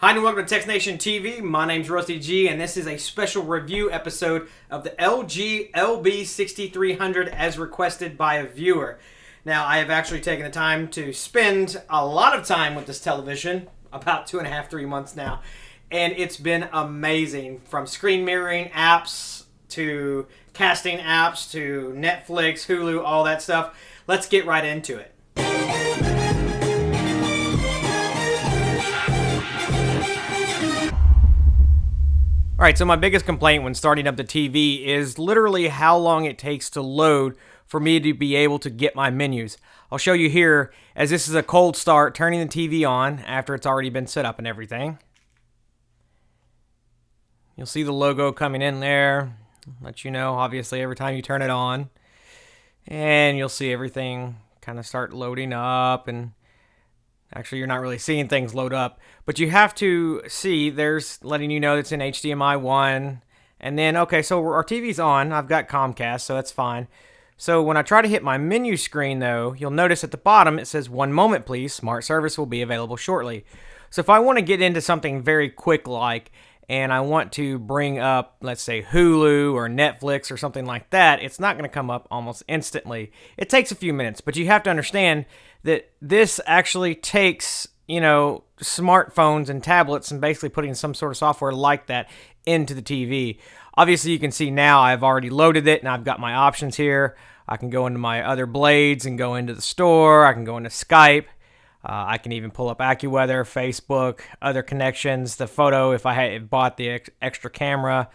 Hi and welcome to txtNationTV. My name's Rusty G, and this is a special review episode of the LG LB6300 as requested by a viewer. Now, I have actually taken the time to spend a lot of time with this television, about 2.5, 3 months now, and it's been amazing. From screen mirroring apps to casting apps to Netflix, Hulu, all that stuff. Let's get right into it. Alright, so my biggest complaint when starting up the TV is literally how long it takes to load for me to be able to get my menus. I'll show you here, as this is a cold start, turning the TV on after it's already been set up and everything. You'll see the logo coming in there, let you know obviously every time you turn it on. And you'll see everything kind of start loading up, and actually, you're not really seeing things load up, but you have to see there's letting you know it's in HDMI 1. And then, okay, so our TV's on. I've got Comcast, so that's fine. So when I try to hit my menu screen, though, you'll notice at the bottom it says, "1 moment, please. Smart service will be available shortly." So if I want to get into something very quick like, and I want to bring up, let's say, Hulu or Netflix or something like that, it's not going to come up almost instantly. It takes a few minutes, but you have to understand that this actually takes, smartphones and tablets and basically putting some sort of software like that into the TV. Obviously, you can see now I've already loaded it and I've got my options here. I can go into my other blades and go into the store. I can go into Skype. I can even pull up AccuWeather, Facebook, other connections, the photo. If I had bought the extra camera,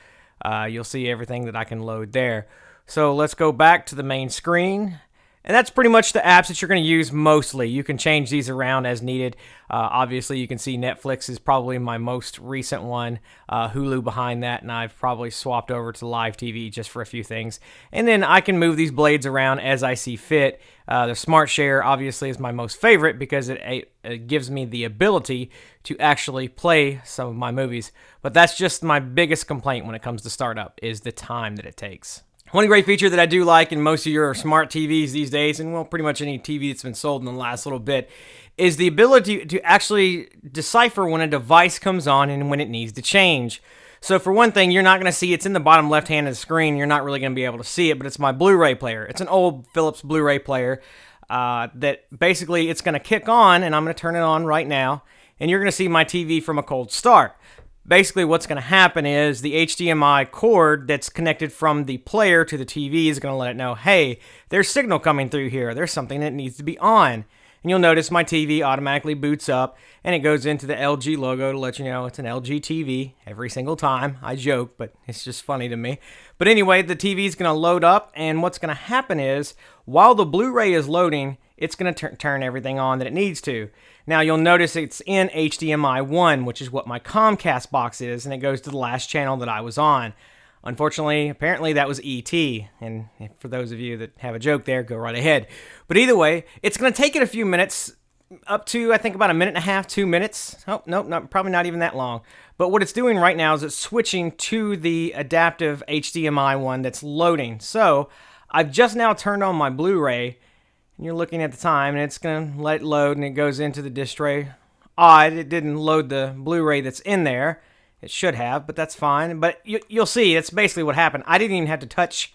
you'll see everything that I can load there. So let's go back to the main screen. And that's pretty much the apps that you're going to use mostly. You can change these around as needed. Obviously, you can see Netflix is probably my most recent one. Hulu behind that, and I've probably swapped over to live TV just for a few things. And then I can move these blades around as I see fit. The Smart Share, obviously, is my most favorite because it gives me the ability to actually play some of my movies. But that's just my biggest complaint when it comes to startup, is the time that it takes. One great feature that I do like in most of your smart TVs these days, and well, pretty much any TV that's been sold in the last little bit, is the ability to actually decipher when a device comes on and when it needs to change. So for one thing, you're not going to see it's in the bottom left hand of the screen. You're not really going to be able to see it, but it's my Blu-ray player. It's an old Philips Blu-ray player that basically it's going to kick on, and I'm going to turn it on right now, and you're going to see my TV from a cold start. Basically, what's going to happen is the HDMI cord that's connected from the player to the TV is going to let it know, hey, there's signal coming through here. There's something that needs to be on. And you'll notice my TV automatically boots up, and it goes into the LG logo to let you know it's an LG TV every single time. I joke, but it's just funny to me. But anyway, the TV is going to load up, and what's going to happen is, while the Blu-ray is loading, it's going to turn everything on that it needs to. Now, you'll notice it's in HDMI 1, which is what my Comcast box is, and it goes to the last channel that I was on. Unfortunately, apparently that was ET, and for those of you that have a joke there, go right ahead. But either way, it's going to take it a few minutes, up to, I think, about 1.5 minutes, 2 minutes. Oh, nope, probably not even that long. But what it's doing right now is it's switching to the adaptive HDMI one that's loading. So, I've just now turned on my Blu-ray, and you're looking at the time, and it's going to let it load, and it goes into the disc tray. Odd, it didn't load the Blu-ray that's in there. It should have, but that's fine. But you'll see, that's basically what happened. I didn't even have to touch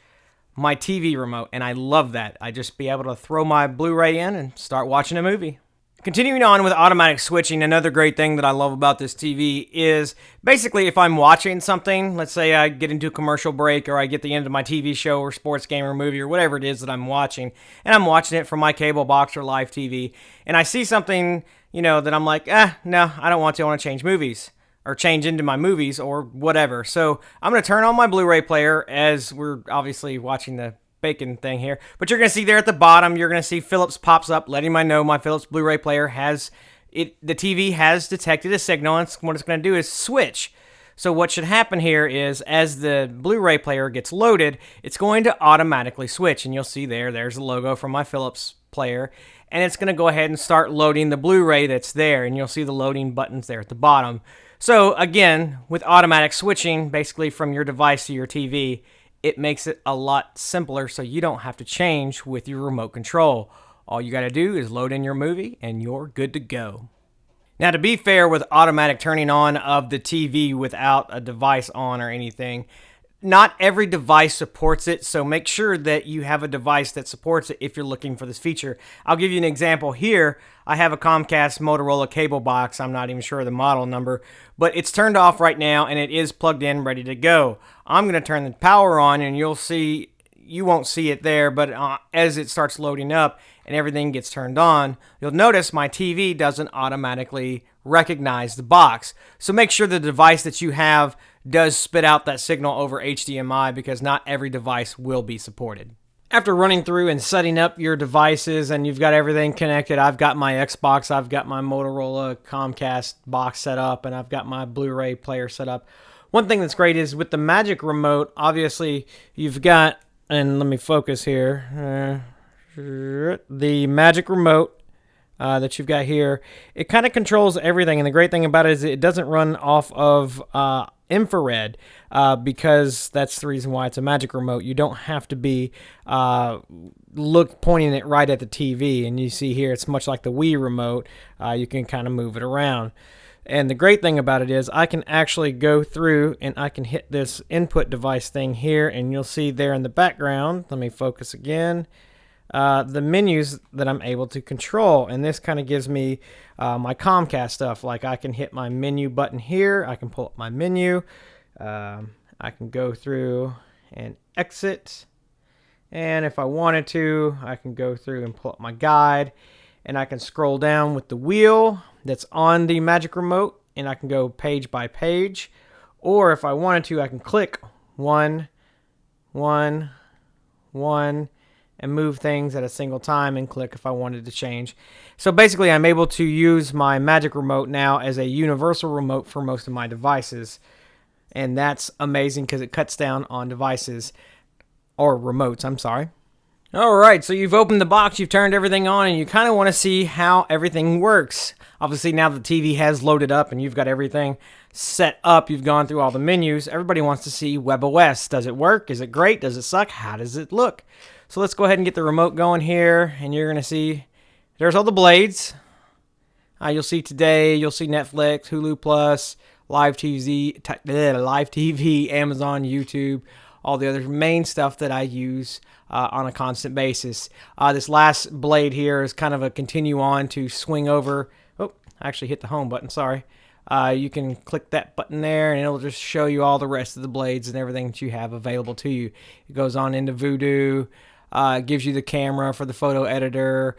my TV remote, and I love that. I just be able to throw my Blu-ray in and start watching a movie. Continuing on with automatic switching, another great thing that I love about this TV is basically if I'm watching something, let's say I get into a commercial break or I get the end of my TV show or sports game or movie or whatever it is that I'm watching, and I'm watching it from my cable box or live TV, and I see something, that I'm like, no, I don't want to. I want to change movies or change into my movies or whatever. So I'm going to turn on my Blu-ray player as we're obviously watching the bacon thing here. But you're going to see there at the bottom, you're going to see Philips pops up, letting me know my Philips Blu-ray player has it. The TV has detected a signal, and what it's going to do is switch. So what should happen here is, as the Blu-ray player gets loaded, it's going to automatically switch. And you'll see there's the logo from my Philips player. And it's going to go ahead and start loading the Blu-ray that's there. And you'll see the loading buttons there at the bottom. So again, with automatic switching, basically from your device to your TV, it makes it a lot simpler so you don't have to change with your remote control. All you got to do is load in your movie and you're good to go. Now, to be fair with automatic turning on of the TV without a device on or anything, not every device supports it, so make sure that you have a device that supports it if you're looking for this feature. I'll give you an example here. I have a Comcast Motorola cable box. I'm not even sure of the model number, but it's turned off right now and it is plugged in, ready to go. I'm going to turn the power on and you'll see, you won't see it there, but as it starts loading up and everything gets turned on, you'll notice my TV doesn't automatically recognize the box. So make sure the device that you have does spit out that signal over HDMI, because not every device will be supported. After running through and setting up your devices and you've got everything connected, I've got my Xbox, I've got my Motorola Comcast box set up, and I've got my Blu-ray player set up. One thing that's great is with the Magic Remote, obviously you've got, and let me focus here, the Magic Remote that you've got here, it kind of controls everything, and the great thing about it is it doesn't run off of infrared, because that's the reason why it's a Magic Remote. You don't have to be pointing it right at the TV, and you see here it's much like the Wii Remote. You can kind of move it around. And the great thing about it is I can actually go through and I can hit this input device thing here, and you'll see there in the background, let me focus again, the menus that I'm able to control. And this kind of gives me my Comcast stuff. Like I can hit my menu button here, I can pull up my menu, I can go through and exit, and if I wanted to I can go through and pull up my guide, and I can scroll down with the wheel that's on the Magic Remote, and I can go page by page, or if I wanted to I can click 1, 1, 1, and move things at a single time, and click if I wanted to change. So basically I'm able to use my Magic Remote now as a universal remote for most of my devices, and that's amazing because it cuts down on devices, or remotes, I'm sorry. Alright, so you've opened the box, you've turned everything on, and you kind of want to see how everything works. Obviously now the TV has loaded up and you've got everything set up, you've gone through all the menus. Everybody wants to see WebOS. Does it work? Is it great? Does it suck? How does it look? So let's go ahead and get the remote going here, and you're going to see there's all the blades. You'll see today, you'll see Netflix, Hulu Plus, Live TV, Amazon, YouTube, all the other main stuff that I use on a constant basis. This last blade here is kind of a continue on to swing over. Oh, I actually hit the home button, sorry. You can click that button there and it'll just show you all the rest of the blades and everything that you have available to you. It goes on into Voodoo, gives you the camera for the photo editor.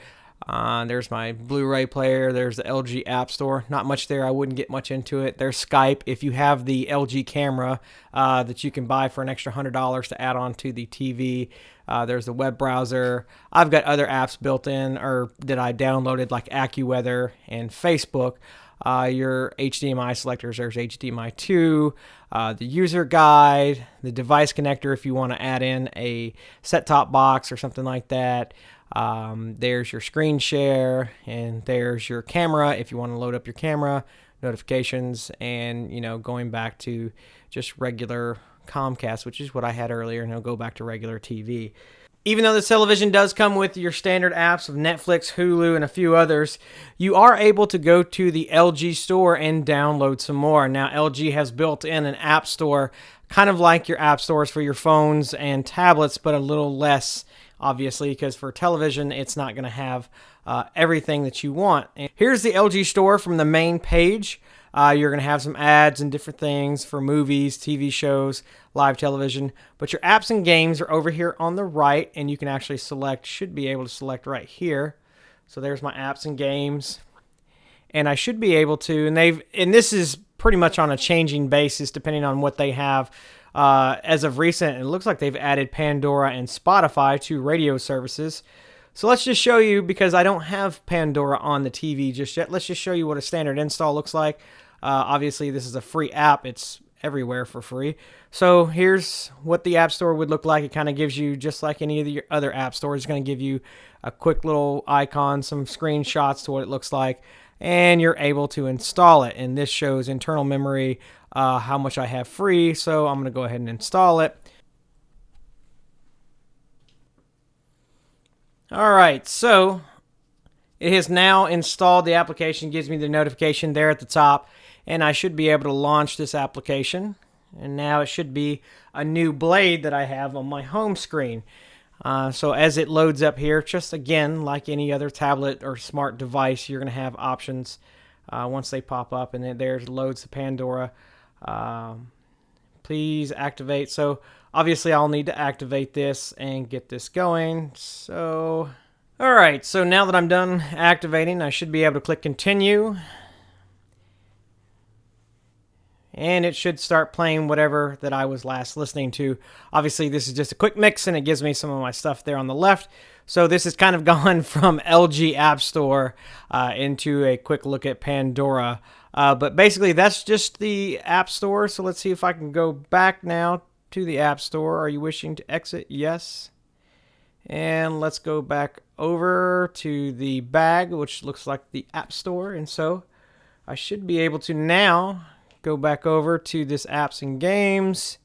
There's my Blu-ray player. There's the LG App Store. Not much there. I wouldn't get much into it. There's Skype. If you have the LG camera that you can buy for an extra $100 to add on to the TV. There's the web browser. I've got other apps built in or that I downloaded like AccuWeather and Facebook. Your HDMI selectors, there's HDMI 2, the user guide, the device connector if you want to add in a set-top box or something like that. There's your screen share, and there's your camera if you want to load up your camera, notifications, and going back to just regular Comcast, which is what I had earlier, and it'll go back to regular TV. Even though the television does come with your standard apps of Netflix, Hulu, and a few others, you are able to go to the LG store and download some more. Now, LG has built in an app store, kind of like your app stores for your phones and tablets, but a little less, obviously, because for television, it's not going to have everything that you want. And here's the LG store from the main page. You're going to have some ads and different things for movies, TV shows, live television. But your apps and games are over here on the right, and you can actually select, should be able to select right here. So there's my apps and games. And I should be able to, and this is pretty much on a changing basis depending on what they have. As of recent, it looks like they've added Pandora and Spotify to radio services. So let's just show you, because I don't have Pandora on the TV just yet, let's just show you what a standard install looks like. Obviously, this is a free app. It's everywhere for free. So here's what the App Store would look like. It kind of gives you, just like any of the other app stores, it's going to give you a quick little icon, some screenshots to what it looks like, and you're able to install it. And this shows internal memory, how much I have free. So I'm going to go ahead and install it. All right, so It has now installed the application, gives me the notification there at the top, and I should be able to launch this application. And now it should be a new blade that I have on my home screen. So as it loads up here, just again, like any other tablet or smart device, you're going to have options once they pop up, and then there it loads the Pandora. Please activate. So obviously I'll need to activate this and get this going. So, all right, so now that I'm done activating, I should be able to click continue. And it should start playing whatever that I was last listening to. Obviously, this is just a quick mix, and it gives me some of my stuff there on the left. So this has kind of gone from LG App Store into a quick look at Pandora. But basically, that's just the App Store. So let's see if I can go back now to the App Store. Are you wishing to exit? Yes. And let's go back over to the bag, which looks like the App Store. And so I should be able to now go back over to this apps and games,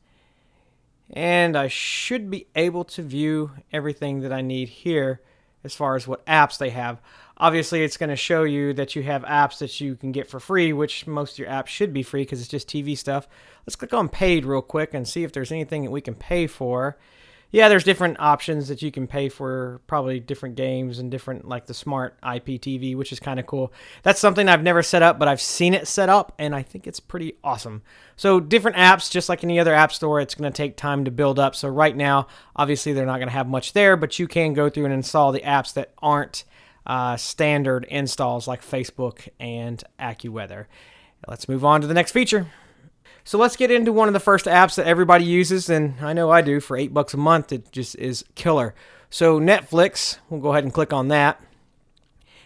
and I should be able to view everything that I need here as far as what apps they have. Obviously, it's going to show you that you have apps that you can get for free, which most of your apps should be free because it's just TV stuff. Let's click on paid real quick and see if there's anything that we can pay for. Yeah, there's different options that you can pay for, probably different games and different, like the smart IPTV, which is kind of cool. That's something I've never set up, but I've seen it set up, and I think it's pretty awesome. So different apps, just like any other app store, it's going to take time to build up. So right now, obviously, they're not going to have much there, but you can go through and install the apps that aren't standard installs like Facebook and AccuWeather. Let's move on to the next feature. So let's get into one of the first apps that everybody uses, and I know I do, for $8 a month. It just is killer. So Netflix, we'll go ahead and click on that.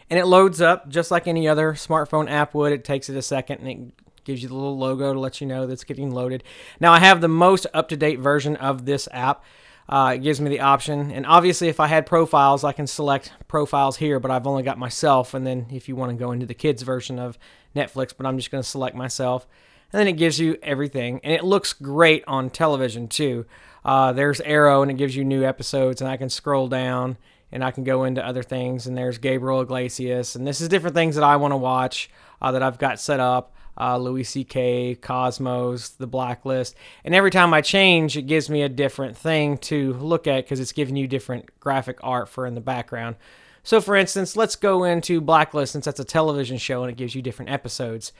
And it loads up just like any other smartphone app would. It takes it a second, and it gives you the little logo to let you know that's getting loaded. Now, I have the most up-to-date version of this app. It gives me the option, and obviously if I had profiles, I can select profiles here, but I've only got myself, and then if you want to go into the kids version of Netflix, but I'm just going to select myself. And then it gives you everything. And it looks great on television, too. There's Arrow, and it gives you new episodes. And I can scroll down, and I can go into other things. And there's Gabriel Iglesias. And this is different things that I want to watch that I've got set up. Louis C.K., Cosmos, The Blacklist. And every time I change, it gives me a different thing to look at because it's giving you different graphic art for in the background. So, for instance, let's go into Blacklist, since that's a television show, and it gives you different episodes.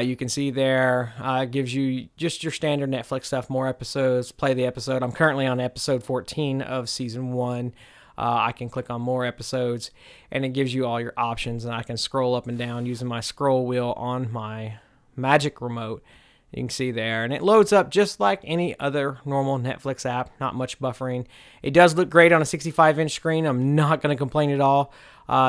You can see there, it gives you just your standard Netflix stuff, more episodes, play the episode. I'm currently on episode 14 of season 1. I can click on more episodes, and it gives you all your options, and I can scroll up and down using my scroll wheel on my Magic Remote. You can see there, and it loads up just like any other normal Netflix app, not much buffering. It does look great on a 65-inch screen. I'm not going to complain at all.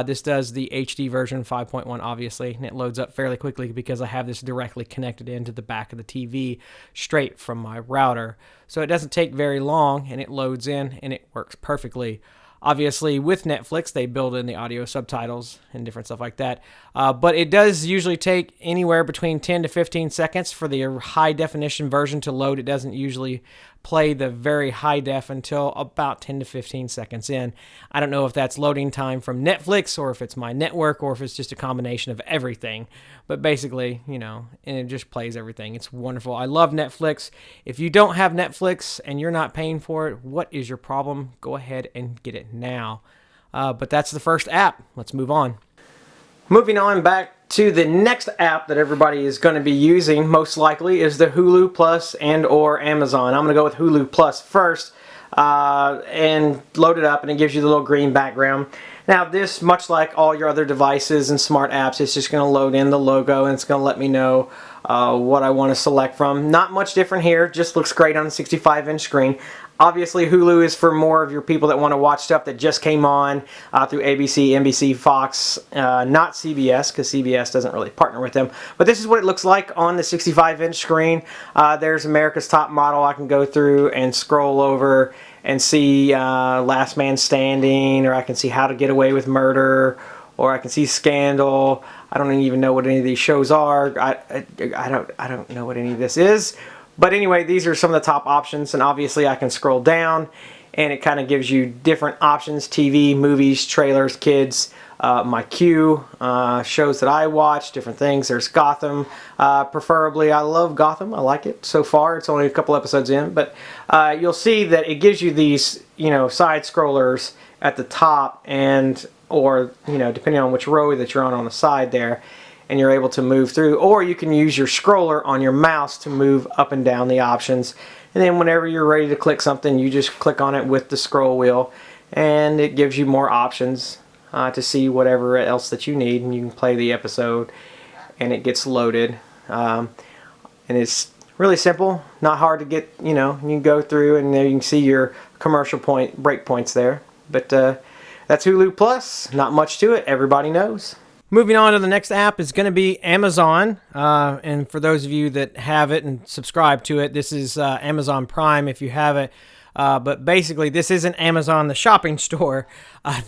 This does the HD version 5.1, obviously, and it loads up fairly quickly because I have this directly connected into the back of the TV straight from my router. So it doesn't take very long, and it loads in, and it works perfectly. Obviously, with Netflix, they build in the audio subtitles and different stuff like that. But it does usually take anywhere between 10 to 15 seconds for the high-definition version to load. It doesn't usually play the very high def until about 10 to 15 seconds in. I don't know if that's loading time from Netflix or if it's my network or if it's just a combination of everything. But basically, you know, and it just plays everything. It's wonderful. I love Netflix. If you don't have Netflix and you're not paying for it, what is your problem? Go ahead and get it now. But that's the first app. Let's move on. Moving on back to the next app that everybody is going to be using, most likely, is the Hulu Plus and or Amazon. I'm going to go with Hulu Plus first and load it up, and it gives you the little green background. Now this, much like all your other devices and smart apps, it's just going to load in the logo, and it's going to let me know what I want to select from. Not much different here, just looks great on a 65-inch screen. Obviously, Hulu is for more of your people that want to watch stuff that just came on through ABC, NBC, Fox, not CBS, because CBS doesn't really partner with them. But this is what it looks like on the 65-inch screen. There's America's Top Model. I can go through and scroll over and see Last Man Standing, or I can see How to Get Away with Murder, or I can see Scandal. I don't even know what any of these shows are. I don't know what any of this is. But anyway, these are some of the top options, and obviously I can scroll down, and it kind of gives you different options: TV, movies, trailers, kids, my queue, shows that I watch, different things. There's Gotham, preferably. I love Gotham. I like it so far. It's only a couple episodes in, but you'll see that it gives you these, side scrollers at the top, and or depending on which row that you're on the side there, and you're able to move through. Or you can use your scroller on your mouse to move up and down the options. And then whenever you're ready to click something, you just click on it with the scroll wheel, and it gives you more options to see whatever else that you need, and you can play the episode, and it gets loaded. And it's really simple, not hard to get. You can go through, and there you can see your commercial break points there. But that's Hulu Plus. Not much to it. Everybody knows. Moving on to the next app is going to be Amazon. And for those of you that have it and subscribe to it, this is Amazon Prime if you have it. But basically, this isn't Amazon, the shopping store.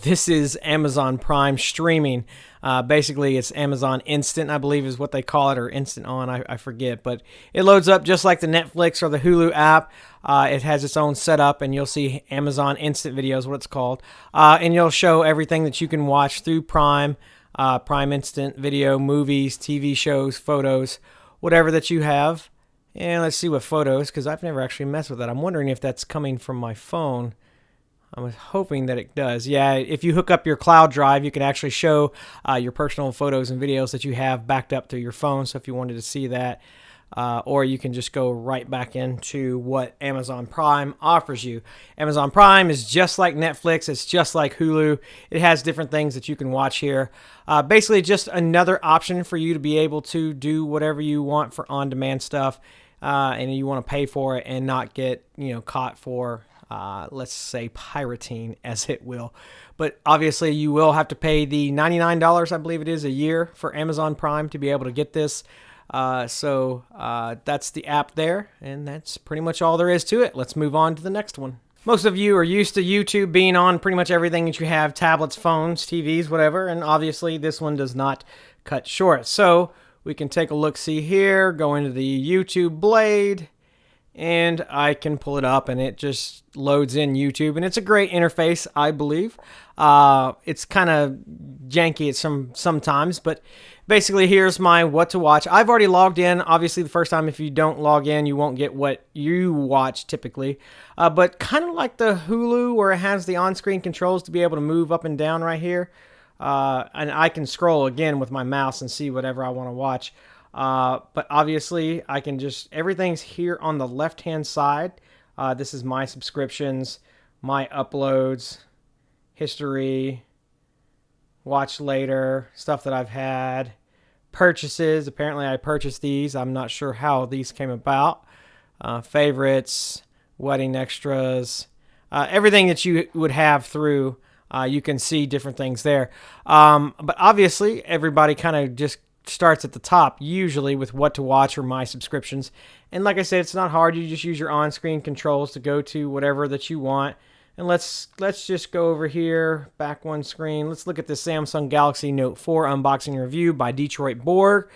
This is Amazon Prime streaming. Basically, it's Amazon Instant, I believe is what they call it, or Instant On, I forget. But it loads up just like the Netflix or the Hulu app. It has its own setup, and you'll see Amazon Instant Videos, what it's called. And you'll show everything that you can watch through Prime. Prime Instant Video, movies, TV shows, photos, whatever that you have. And let's see what photos, because I've never actually messed with that. I'm wondering if that's coming from my phone. I was hoping that it does. Yeah, if you hook up your cloud drive, you can actually show your personal photos and videos that you have backed up to your phone. So if you wanted to see that, or you can just go right back into what Amazon Prime offers you. Amazon Prime is just like Netflix. It's just like Hulu. It has different things that you can watch here. Basically, just another option for you to be able to do whatever you want for on-demand stuff, and you want to pay for it and not get caught for, let's say, pirating, as it will. But obviously, you will have to pay the $99, I believe it is, a year for Amazon Prime to be able to get this. So that's the app there, and that's pretty much all there is to it. Let's move on to the next one. Most of you are used to YouTube being on pretty much everything that you have, tablets, phones, TVs, whatever, and obviously this one does not cut short. So we can take a look-see here, go into the YouTube Blade, and I can pull it up, and it just loads in YouTube, and it's a great interface, I believe. It's kind of janky sometimes, but basically here's my what to watch. I've already logged in. Obviously, the first time, if you don't log in, you won't get what you watch typically. But kind of like the Hulu, where it has the on-screen controls to be able to move up and down right here. And I can scroll again with my mouse and see whatever I want to watch. But obviously, I can everything's here on the left-hand side. This is my subscriptions, my uploads, history, watch later, stuff that I've had, purchases. Apparently, I purchased these. I'm not sure how these came about. Favorites, wedding extras, everything that you would have through. You can see different things there. But obviously, everybody kind of just starts at the top, usually with what to watch or my subscriptions. And like I said, it's not hard. You just use your on-screen controls to go to whatever that you want. And let's just go over here, back one screen. Let's look at the Samsung Galaxy Note 4 unboxing review by Detroit Borg.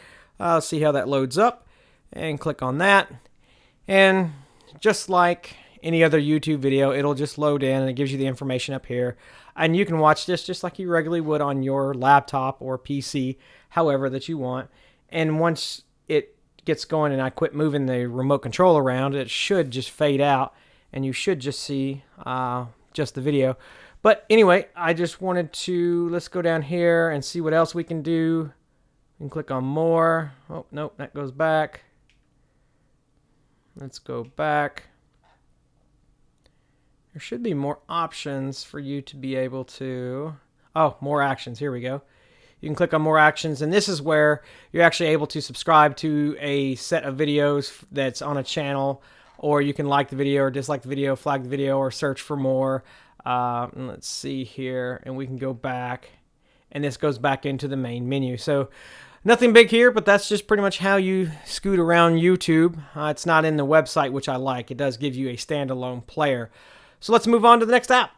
See how that loads up, and click on that. And just like any other YouTube video, it'll just load in, and it gives you the information up here. And you can watch this just like you regularly would on your laptop or PC, however that you want. And once it gets going and I quit moving the remote control around, it should just fade out, and you should just see just the video. But anyway, I just wanted to, let's go down here and see what else we can do. And click on more. Oh, nope, that goes back. Let's go back. There should be more options for you to be able to, oh, more actions, here we go. You can click on more actions, and this is where you're actually able to subscribe to a set of videos that's on a channel, or you can like the video or dislike the video, flag the video, or search for more. Let's see here, and we can go back, and this goes back into the main menu. So nothing big here, but that's just pretty much how you scoot around YouTube. It's not in the website, which I like. It does give you a standalone player. So let's move on to the next app.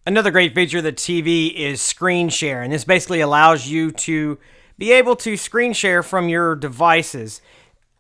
Another great feature of the TV is screen share, and this basically allows you to be able to screen share from your devices.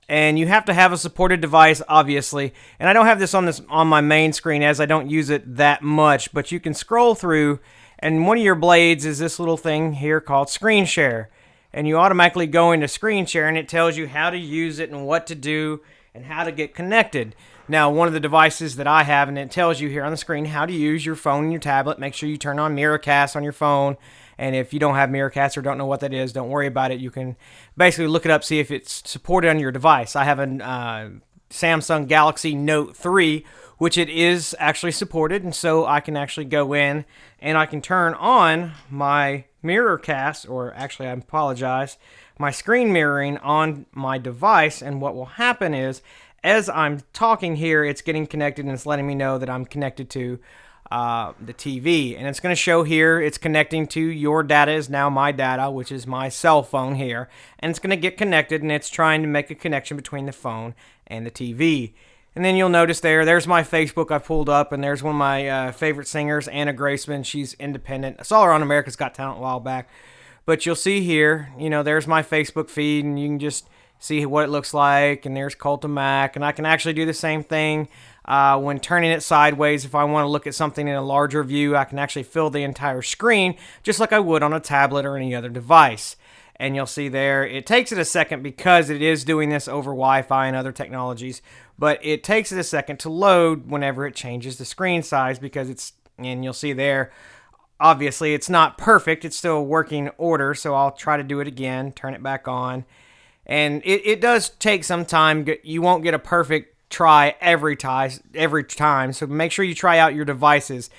And you have to have a supported device, obviously. And I don't have this on my main screen, as I don't use it that much, but you can scroll through And one of your blades is this little thing here called screen share. And you automatically go into screen share and it tells you how to use it and what to do and how to get connected. Now, one of the devices that I have, and it tells you here on the screen how to use your phone and your tablet. Make sure you turn on Miracast on your phone. And if you don't have Miracast or don't know what that is, don't worry about it. You can basically look it up, see if it's supported on your device. I have a Samsung Galaxy Note 3, which it is actually supported, and so I can actually go in and I can turn on my Miracast, or actually I apologize, my screen mirroring on my device, and what will happen is as I'm talking here, it's getting connected and it's letting me know that I'm connected to the TV, and it's going to show here it's connecting to your data is now my data, which is my cell phone here, and it's going to get connected and it's trying to make a connection between the phone and the TV. And then you'll notice there's my Facebook I pulled up, and there's one of my favorite singers, Anna Graceman. She's independent. I saw her on America's Got Talent a while back. But you'll see here, there's my Facebook feed, and you can just see what it looks like. And there's Cult of Mac, and I can actually do the same thing when turning it sideways. If I want to look at something in a larger view, I can actually fill the entire screen, just like I would on a tablet or any other device. And you'll see there, it takes it a second because it is doing this over Wi-Fi and other technologies, but it takes it a second to load whenever it changes the screen size because and you'll see there, obviously it's not perfect, it's still a working order, so I'll try to do it again, turn it back on. And it does take some time. You won't get a perfect try every time, so make sure you try out your devices.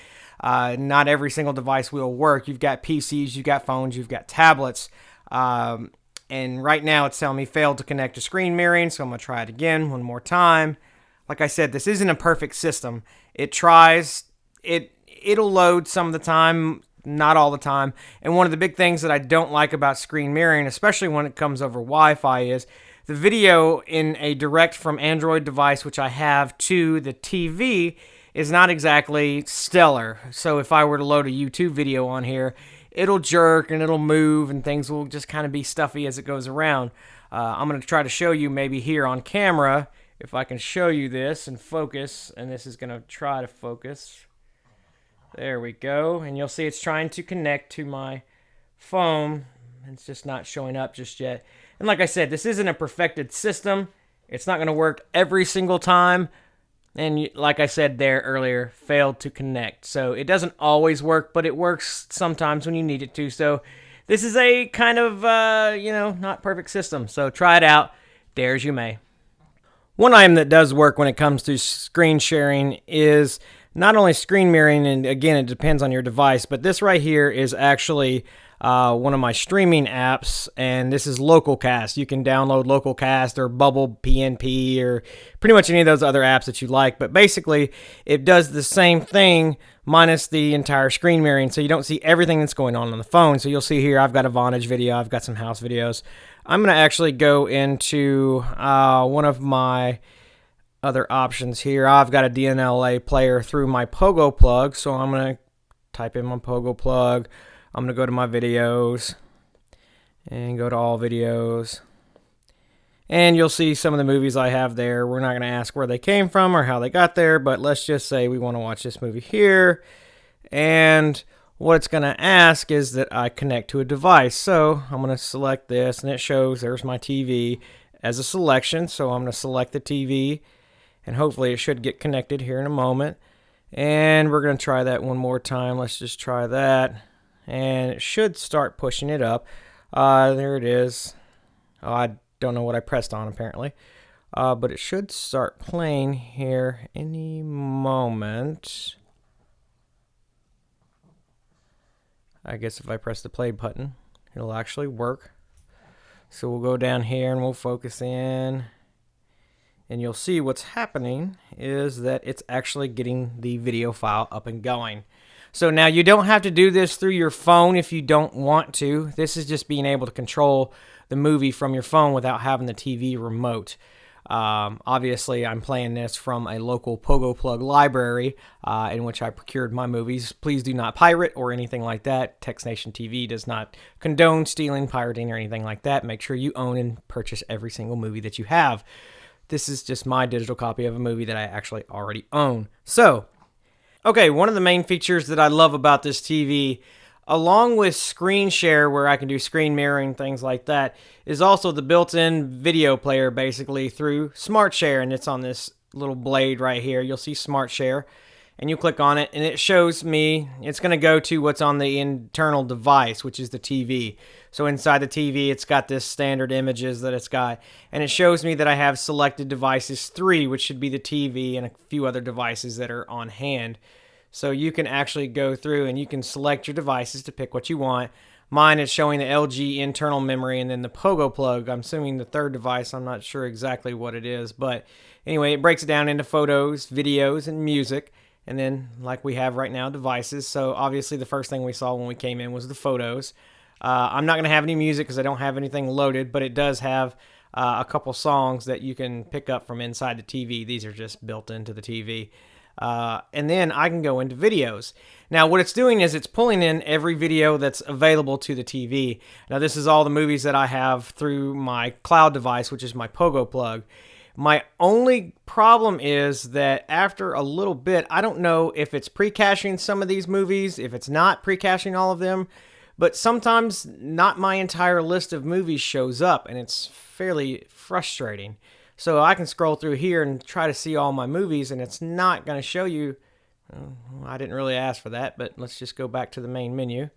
Not every single device will work. You've got PCs, you've got phones, you've got tablets. And right now it's telling me failed to connect to screen mirroring, so I'm going to try it again one more time. Like I said, this isn't a perfect system. It tries, it'll load some of the time, not all the time. And one of the big things that I don't like about screen mirroring, especially when it comes over Wi-Fi, is the video in a direct from Android device, which I have, to the TV is not exactly stellar. So if I were to load a YouTube video on here, it'll jerk and it'll move and things will just kind of be stuffy as it goes around. I'm going to try to show you maybe here on camera if I can show you this and focus, and this is going to try to focus. There we go, and you'll see it's trying to connect to my phone. It's just not showing up just yet. And like I said, this isn't a perfected system. It's not going to work every single time. And like I said there earlier, failed to connect. So it doesn't always work, but it works sometimes when you need it to. So this is a kind of, not perfect system. So try it out. Dare as you may. One item that does work when it comes to screen sharing is not only screen mirroring, and again, it depends on your device, but this right here is actually one of my streaming apps, and this is LocalCast. You can download LocalCast or Bubble PNP or pretty much any of those other apps that you like, but basically it does the same thing minus the entire screen mirroring, so you don't see everything that's going on the phone. So you'll see here I've got a Vonage video, I've got some house videos. I'm going to actually go into one of my other options here. I've got a DNLA player through my Pogo plug, so I'm going to type in my Pogo plug. I'm going to go to my videos and go to all videos. And you'll see some of the movies I have there. We're not going to ask where they came from or how they got there, but let's just say we want to watch this movie here. And what it's going to ask is that I connect to a device. So I'm going to select this, and it shows there's my TV as a selection. So I'm going to select the TV, and hopefully it should get connected here in a moment. And we're going to try that one more time. Let's just try that. And it should start pushing it up. There it is. Oh, I don't know what I pressed on apparently. But it should start playing here any moment. I guess if I press the play button, it'll actually work. So we'll go down here and we'll focus in. And you'll see what's happening is that it's actually getting the video file up and going. So now you don't have to do this through your phone if you don't want to. This is just being able to control the movie from your phone without having the TV remote. Obviously, I'm playing this from a local Pogo Plug library in which I procured my movies. Please do not pirate or anything like that. txtNationTV does not condone stealing, pirating, or anything like that. Make sure you own and purchase every single movie that you have. This is just my digital copy of a movie that I actually already own. So, Okay, one of the main features that I love about this TV, along with screen share where I can do screen mirroring, things like that, is also the built-in video player basically through Smart Share, and it's on this little blade right here. You'll see Smart Share, and you click on it, and it shows me, it's going to go to what's on the internal device, which is the TV. So inside the TV, it's got this standard images that it's got, and it shows me that I have selected devices 3, which should be the TV and a few other devices that are on hand. So you can actually go through and you can select your devices to pick what you want. Mine is showing the LG internal memory and then the pogo plug. I'm assuming the third device. I'm not sure exactly what it is. But anyway, it breaks it down into photos, videos, and music. And then, like we have right now, devices. So obviously the first thing we saw when we came in was the photos. I'm not going to have any music because I don't have anything loaded. But it does have a couple songs that you can pick up from inside the TV. These are just built into the TV. And then I can go into videos. Now what it's doing is it's pulling in every video that's available to the TV. Now this is all the movies that I have through my cloud device, which is my pogo plug. My only problem is that after a little bit, I don't know if it's pre-caching some of these movies, if it's not pre-caching all of them, but sometimes not my entire list of movies shows up, and it's fairly frustrating. So I can scroll through here and try to see all my movies, and it's not going to show you. I didn't really ask for that, but let's just go back to the main menu.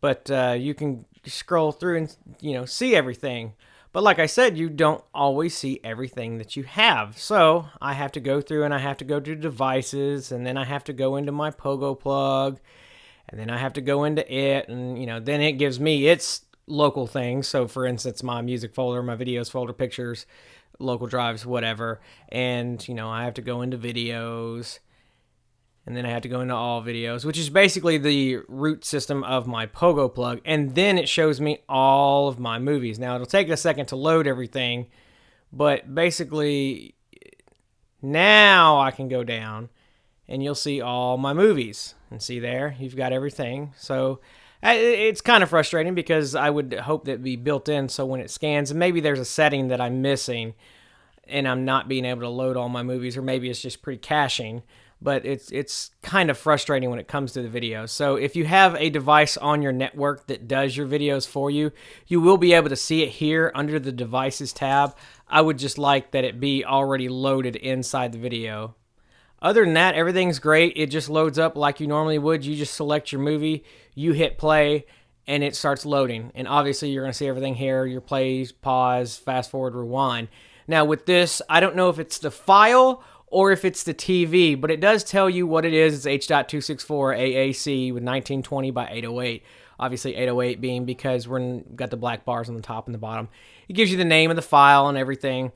But you can scroll through and see everything. But like I said, you don't always see everything that you have. So I have to go through and I have to go to devices, and then I have to go into my pogo plug, and then I have to go into it, and then it gives me its local things. So for instance, my music folder, my videos folder, pictures, local drives, whatever. And I have to go into videos, and then I have to go into all videos, which is basically the root system of my pogo plug. And then it shows me all of my movies. Now it'll take a second to load everything, but basically now I can go down and you'll see all my movies, and see there, you've got everything. So it's kind of frustrating because I would hope that it'd be built in, so when it scans, and maybe there's a setting that I'm missing and I'm not being able to load all my movies, or maybe it's just pre-caching, but it's kind of frustrating when it comes to the videos. So if you have a device on your network that does your videos for you, you will be able to see it here under the Devices tab. I would just like that it be already loaded inside the video. Other than that, everything's great. It just loads up like you normally would. You just select your movie, you hit play, and it starts loading. And obviously, you're going to see everything here, your plays, pause, fast forward, rewind. Now, with this, I don't know if it's the file or if it's the TV, but it does tell you what it is. It's H.264 AAC with 1920 by 808. Obviously, 808 being because we've got the black bars on the top and the bottom. It gives you the name of the file and everything.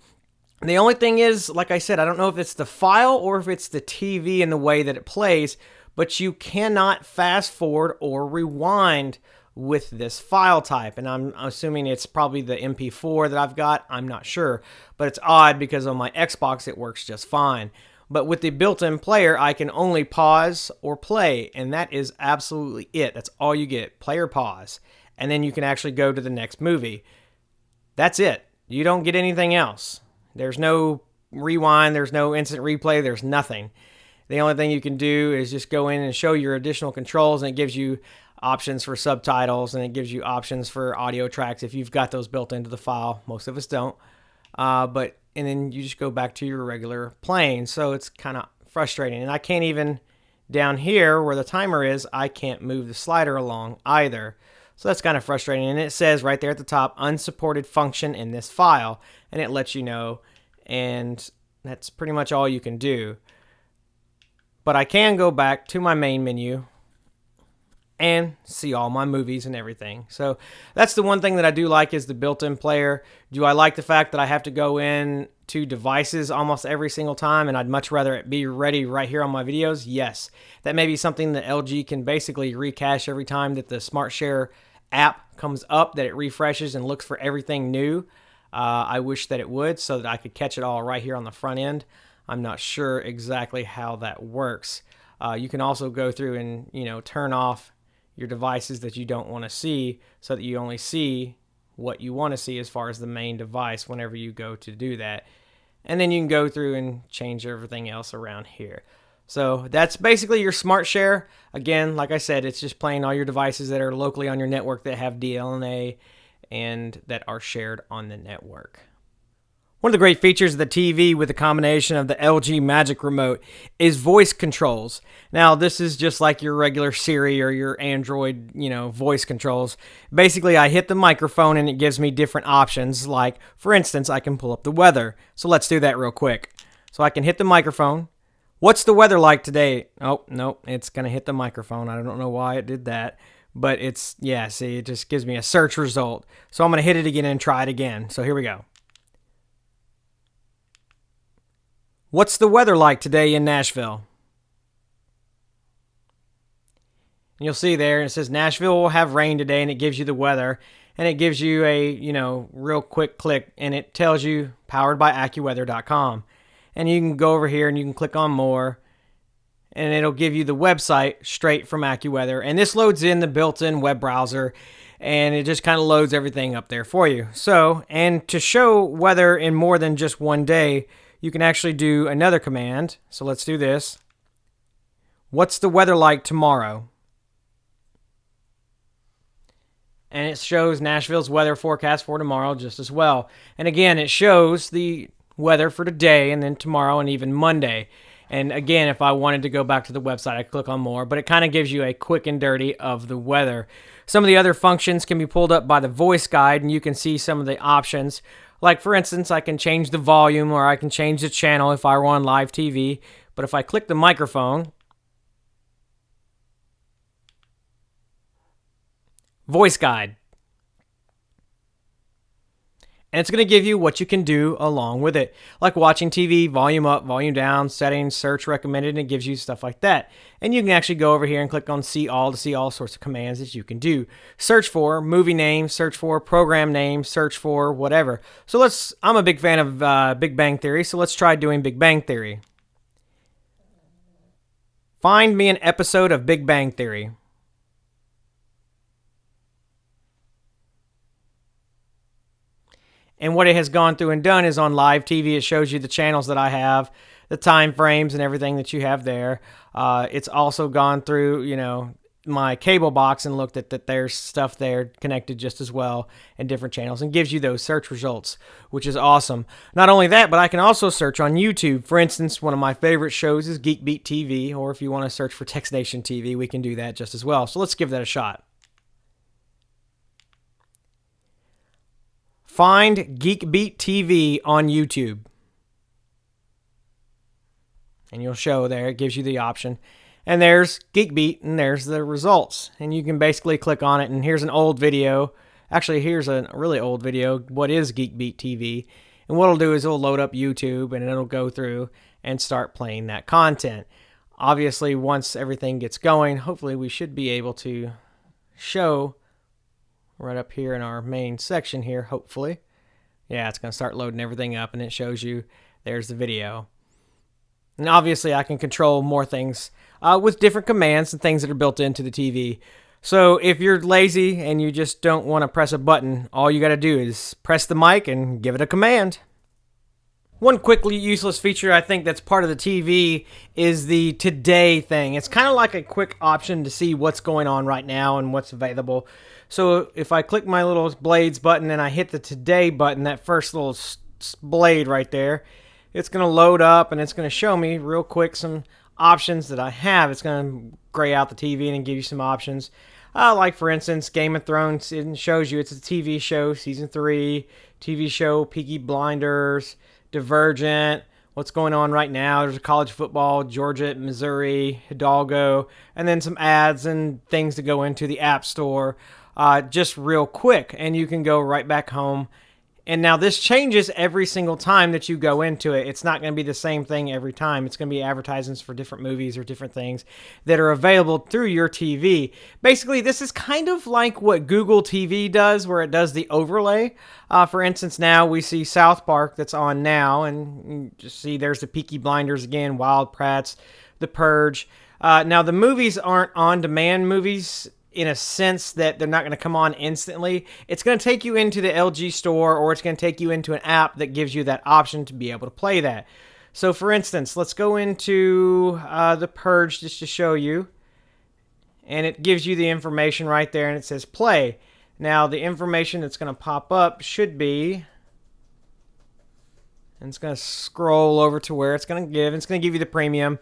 The only thing is, like I said, I don't know if it's the file or if it's the TV in the way that it plays, but you cannot fast forward or rewind with this file type. And I'm assuming it's probably the MP4 that I've got. I'm not sure, but it's odd because on my Xbox it works just fine. But with the built-in player, I can only pause or play, and that is absolutely it. That's all you get, play or pause. And then you can actually go to the next movie. That's it. You don't get anything else. There's no rewind, there's no instant replay, there's nothing. The only thing you can do is just go in and show your additional controls, and it gives you options for subtitles, and it gives you options for audio tracks if you've got those built into the file. Most of us don't. And then you just go back to your regular playing. So it's kind of frustrating. And I can't even, down here where the timer is, I can't move the slider along either. So that's kind of frustrating. And it says right there at the top, unsupported function in this file. And it lets you know. And that's pretty much all you can do. But I can go back to my main menu and see all my movies and everything. So that's the one thing that I do like, is the built-in player. Do I like the fact that I have to go in to devices almost every single time, and I'd much rather it be ready right here on my videos? Yes. That may be something that LG can basically recache every time that the Smart Share app comes up, that it refreshes and looks for everything new. I wish that it would, so that I could catch it all right here on the front end. I'm not sure exactly how that works. You can also go through and turn off your devices that you don't want to see, so that you only see what you want to see as far as the main device whenever you go to do that. And then you can go through and change everything else around here. So that's basically your smart share. Again, like I said, it's just playing all your devices that are locally on your network that have DLNA and that are shared on the network. One of the great features of the TV with the combination of the LG Magic Remote is voice controls. Now, this is just like your regular Siri or your Android, voice controls. Basically, I hit the microphone and it gives me different options. Like, for instance, I can pull up the weather. So let's do that real quick. So I can hit the microphone. What's the weather like today? Oh, no, it's going to hit the microphone. I don't know why it did that. But see, it just gives me a search result. So I'm going to hit it again and try it again. So here we go. What's the weather like today in Nashville? And you'll see there, it says Nashville will have rain today, and it gives you the weather. And it gives you a, real quick click, and it tells you powered by AccuWeather.com. And you can go over here and you can click on more, and it'll give you the website straight from AccuWeather. And this loads in the built-in web browser, and it just kind of loads everything up there for you. So, and to show weather in more than just one day, you can actually do another command. So let's do this. What's the weather like tomorrow? And it shows Nashville's weather forecast for tomorrow just as well. And again, it shows the weather for today and then tomorrow and even Monday. And again, if I wanted to go back to the website, I click on more, but it kind of gives you a quick and dirty of the weather. Some of the other functions can be pulled up by the voice guide, and you can see some of the options. Like, for instance, I can change the volume or I can change the channel if I were on live TV. But if I click the microphone, voice guide. And it's going to give you what you can do along with it. Like watching TV, volume up, volume down, settings, search recommended, and it gives you stuff like that. And you can actually go over here and click on see all to see all sorts of commands that you can do. Search for movie name, search for program name, search for whatever. So I'm a big fan of Big Bang Theory, so let's try doing Big Bang Theory. Find me an episode of Big Bang Theory. And what it has gone through and done is on live TV, it shows you the channels that I have, the time frames and everything that you have there. It's also gone through, my cable box and looked at that there's stuff there connected just as well and different channels and gives you those search results, which is awesome. Not only that, but I can also search on YouTube. For instance, one of my favorite shows is Geekbeat TV, or if you want to search for txtNationTV, we can do that just as well. So let's give that a shot. Find Geekbeat TV on YouTube. And you'll show there, it gives you the option. And there's Geekbeat, and there's the results. And you can basically click on it, and here's an old video. Actually, here's a really old video. What is Geekbeat TV? And what it'll do is it'll load up YouTube, and it'll go through and start playing that content. Obviously, once everything gets going, hopefully we should be able to show right up here in our main section here, hopefully. Yeah, it's going to start loading everything up, and it shows you there's the video. And obviously, I can control more things with different commands and things that are built into the TV. So if you're lazy and you just don't want to press a button, all you got to do is press the mic and give it a command. One quickly useless feature I think that's part of the TV is the today thing. It's kind of like a quick option to see what's going on right now and what's available. So if I click my little blades button and I hit the today button, that first little blade right there, it's going to load up and it's going to show me real quick some options that I have. It's going to gray out the TV and give you some options. Like, for instance, Game of Thrones, it shows you it's a TV show, Season 3, TV show, Peaky Blinders, Divergent, what's going on right now. There's a college football, Georgia, Missouri, Hidalgo, and then some ads and things to go into the App Store just real quick. And you can go right back home. And now this changes every single time that you go into it. It's not going to be the same thing every time. It's going to be advertisements for different movies or different things that are available through your TV. Basically, this is kind of like what Google TV does, where it does the overlay. For instance, now we see South Park that's on now, and you just see there's the Peaky Blinders again, Wild Prats, The Purge. Now, the movies aren't on-demand movies in a sense that they're not going to come on instantly. It's going to take you into the LG store, or it's going to take you into an app that gives you that option to be able to play that. So for instance, let's go into the Purge just to show you. And it gives you the information right there, and it says play. Now the information that's going to pop up should be, and it's going to scroll over to where it's going to give. It's going to give you the premium,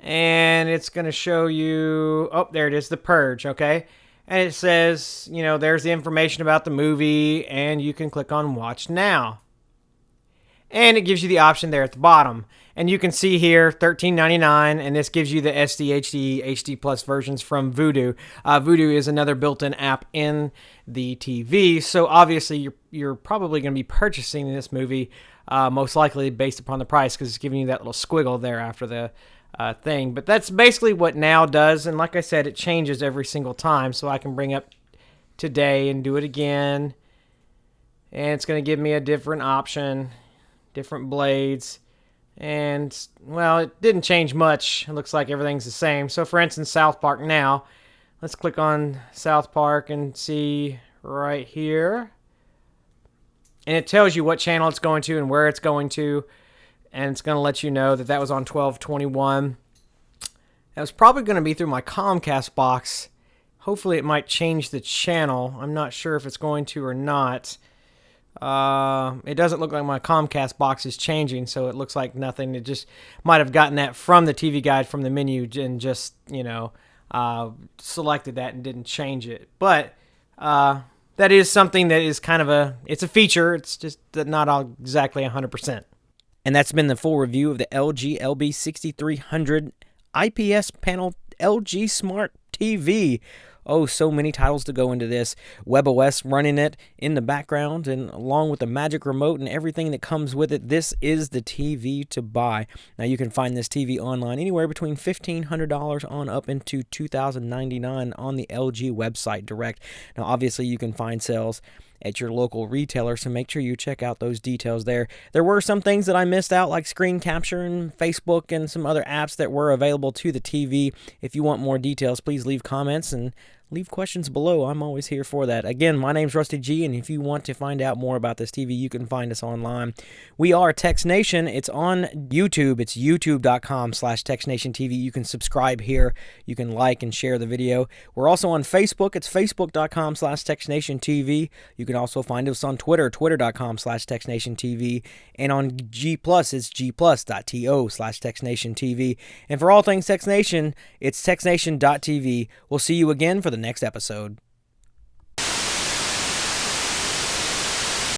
and it's going to show you, oh, there it is, the Purge, okay? And it says, you know, there's the information about the movie, and you can click on Watch Now. And it gives you the option there at the bottom. And you can see here $13.99, and this gives you the SD, HD, HD Plus versions from Vudu. Vudu is another built-in app in the TV, so obviously you're probably going to be purchasing this movie most likely based upon the price, because it's giving you that little squiggle there after the thing. But that's basically what Now does, and like I said, it changes every single time, so I can bring up today and do it again, and it's going to give me a different option, different blades. And, well, it didn't change much. It looks like everything's the same. So, for instance, South Park Now. Let's click on South Park and see right here. And it tells you what channel it's going to and where it's going to. And it's going to let you know that that was on 12/21. That was probably going to be through my Comcast box. Hopefully it might change the channel. I'm not sure if it's going to or not. It doesn't look like my Comcast box is changing, so it looks like nothing. It just might have gotten that from the TV guide from the menu and just, you know, selected that and didn't change it. But that is something that is kind of it's a feature. It's just not all exactly 100%. And that's been the full review of the LG LB6300 IPS panel LG Smart TV. Oh, so many titles to go into this. WebOS running it in the background, and along with the Magic Remote and everything that comes with it, this is the TV to buy. Now, you can find this TV online anywhere between $1,500 on up into $2,099 on the LG website direct. Now, obviously, you can find sales at your local retailer, so make sure you check out those details there. There were some things that I missed out, like screen capture and Facebook and some other apps that were available to the TV. If you want more details, please leave comments and leave questions below. I'm always here for that. Again, my name's Rusty G, and if you want to find out more about this TV, you can find us online. We are txNation. It's on YouTube. It's youtube.com/txTNationTV. You can subscribe here. You can like and share the video. We're also on Facebook. It's facebook.com/txTNationTV. You can also find us on Twitter, twitter.com/txTNationTV. And on G+, it's gplus.to/txTNationTV. And for all things txNation, it's txNation.tv. We'll see you again for the next episode.